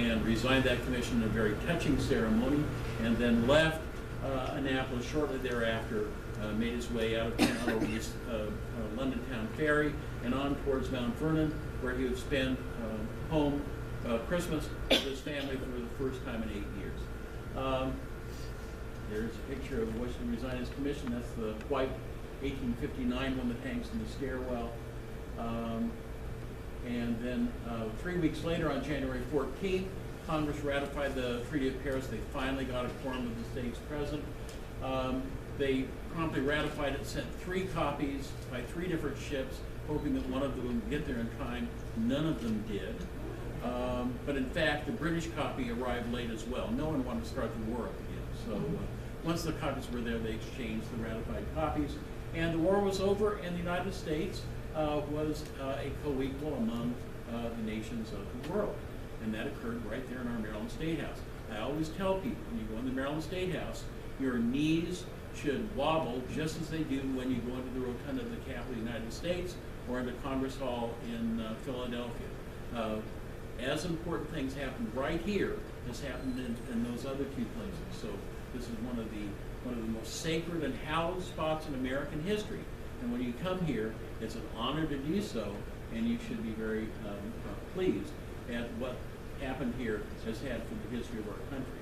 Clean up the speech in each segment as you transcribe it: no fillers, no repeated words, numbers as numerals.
and resigned that commission in a very touching ceremony, and then left Annapolis shortly thereafter, made his way out of town over this London Town Ferry and on towards Mount Vernon, where he would spend home Christmas with his family for the first time in 8 years. There's a picture of Washington resigned his commission. That's the white 1859 one that hangs in the stairwell. And then 3 weeks later, on January 14th, Congress ratified the Treaty of Paris. They finally got a quorum of the states present. They promptly ratified it, sent 3 copies by 3 different ships, hoping that one of them would get there in time. None of them did. But in fact, the British copy arrived late as well. No one wanted to start the war up again. So once the copies were there, they exchanged the ratified copies. And the war was over, and the United States was a co-equal among the nations of the world. And that occurred right there in our Maryland State House. I always tell people, when you go in the Maryland State House, your knees should wobble just as they do when you go into the rotunda of the Capitol of the United States or into Congress Hall in Philadelphia. As important things happened right here as happened in those other 2 places. So this is one of the most sacred and hallowed spots in American history. And when you come here, it's an honor to do so, and you should be very pleased at what happened here has had for the history of our country.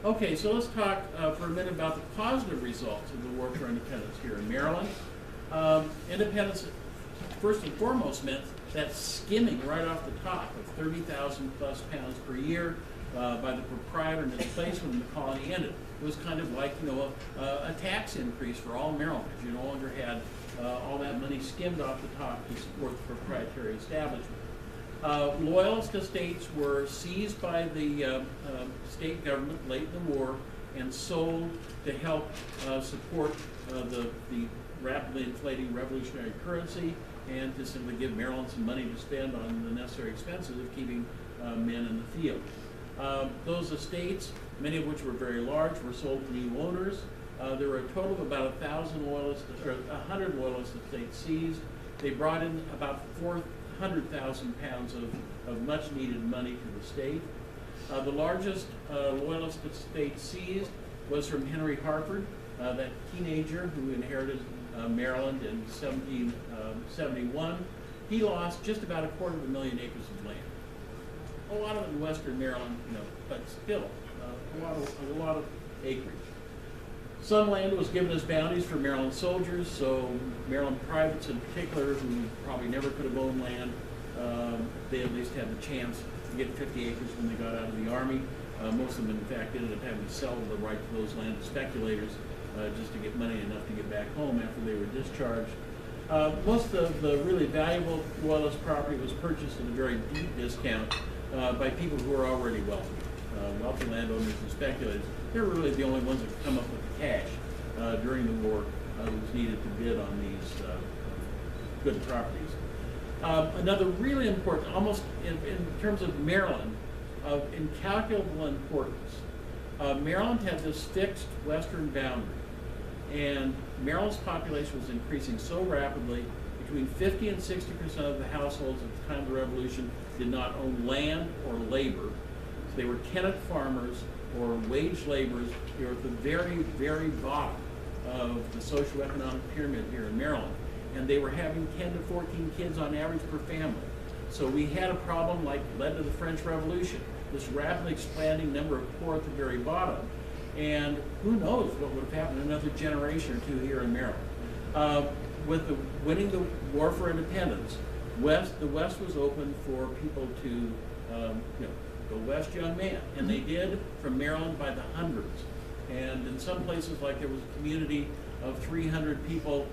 Okay, so let's talk for a minute about the positive results of the War for Independence here in Maryland. Independence, first and foremost, meant that skimming right off the top of 30,000 plus pounds per year by the proprietor and his placement in the colony ended. It was kind of like, a tax increase for all Marylanders. You no longer had all that money skimmed off the top to support the proprietary establishment. Loyalist estates were seized by the state government late in the war and sold to help support the rapidly inflating revolutionary currency and to simply give Maryland some money to spend on the necessary expenses of keeping men in the field. Those estates, many of which were very large, were sold to new owners. There were a total of about 1,000 loyalist, or 100 loyalist estates seized. They brought in about 400,000 pounds of much needed money to the state. The largest loyalist estate seized was from Henry Harford, that teenager who inherited Maryland in 1771. He lost just about 250,000 acres of land. A lot of it in western Maryland, but still a lot of acreage. Some land was given as bounties for Maryland soldiers, so Maryland privates in particular, who probably never could have owned land, they at least had the chance to get 50 acres when they got out of the Army. Most of them, in fact, ended up having to sell the right to those land to speculators just to get money enough to get back home after they were discharged. Most of the really valuable loyalist property was purchased at a very deep discount by people who were already wealthy. Wealthy landowners and speculators. They're really the only ones that could come up with the cash during the war that was needed to bid on these good properties. Another really important, almost in terms of Maryland, of incalculable importance, Maryland had this fixed western boundary, and Maryland's population was increasing so rapidly, between 50 and 60% of the households at the time of the Revolution did not own land or labor. So they were tenant farmers or wage laborers. They were at the very, very bottom of the socioeconomic pyramid here in Maryland. And they were having 10 to 14 kids on average per family. So we had a problem like led to the French Revolution, this rapidly expanding number of poor at the very bottom. And who knows what would have happened in another generation or 2 here in Maryland. With winning the War for Independence, the West was open for people to go west, young man. And they did from Maryland by the hundreds. And in some places, like there was a community of 300 people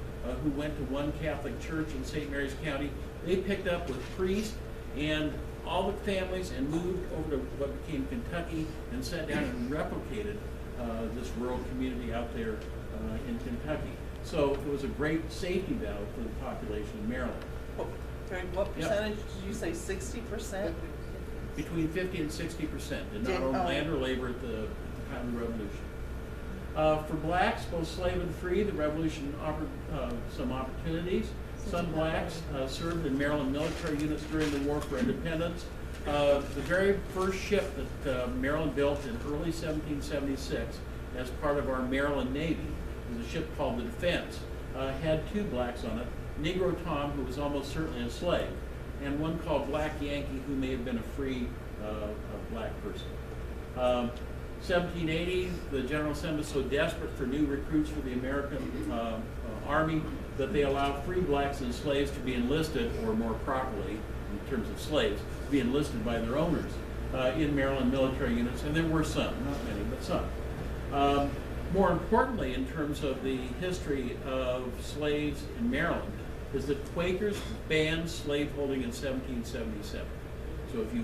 who went to one Catholic church in St. Mary's County. They picked up with priests and all the families and moved over to what became Kentucky and sat down and replicated this rural community out there in Kentucky. So it was a great safety valve for the population of Maryland. What percentage did you say, 60%? Between 50 and 60% did not own land or labor at the time of the Revolution. For blacks, both slave and free, the Revolution offered some opportunities. Some blacks served in Maryland military units during the War for Independence. The very first ship that Maryland built in early 1776 as part of our Maryland Navy was a ship called the Defense. Had 2 blacks on it, Negro Tom, who was almost certainly a slave, and one called Black Yankee, who may have been a free black person. 1780, the General Assembly was so desperate for new recruits for the American Army that they allowed free blacks and slaves to be enlisted, or more properly, in terms of slaves, to be enlisted by their owners in Maryland military units, and there were some, not many, but some. More importantly, in terms of the history of slaves in Maryland, is that Quakers banned slaveholding in 1777. So if you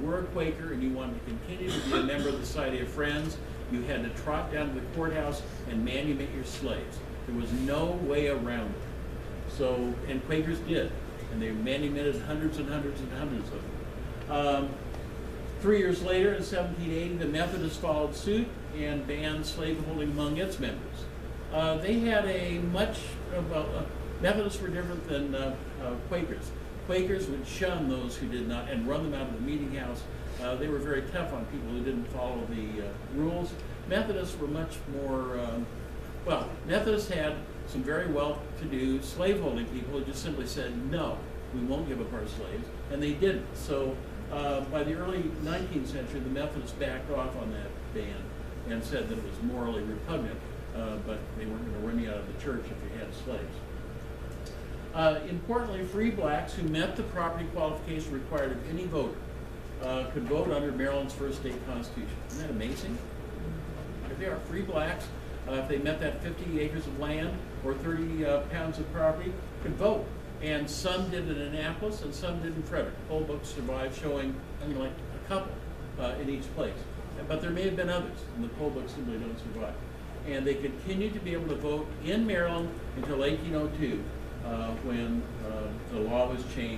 were a Quaker and you wanted to continue to be a member of the Society of Friends, you had to trot down to the courthouse and manumit your slaves. There was no way around it. So, and Quakers did, and they manumitted hundreds and hundreds and hundreds of them. 3 years later, in 1780, the Methodists followed suit and banned slaveholding among its members. They had a much, Methodists were different than Quakers. Quakers would shun those who did not and run them out of the meeting house. They were very tough on people who didn't follow the rules. Methodists were much more, Methodists had some very well-to-do slaveholding people who just simply said, no, we won't give up our slaves, and they didn't. So by the early 19th century, the Methodists backed off on that ban and said that it was morally repugnant, but they weren't going to run you out of the church if you had slaves. Importantly, free blacks who met the property qualification required of any voter could vote under Maryland's first state constitution. Isn't that amazing? If they are free blacks, if they met that 50 acres of land or 30 pounds of property, could vote. And some did in Annapolis and some did in Frederick. Poll books survived showing, like a couple in each place. But there may have been others, and the poll books simply don't survive. And they continued to be able to vote in Maryland until 1802, when the law was changed.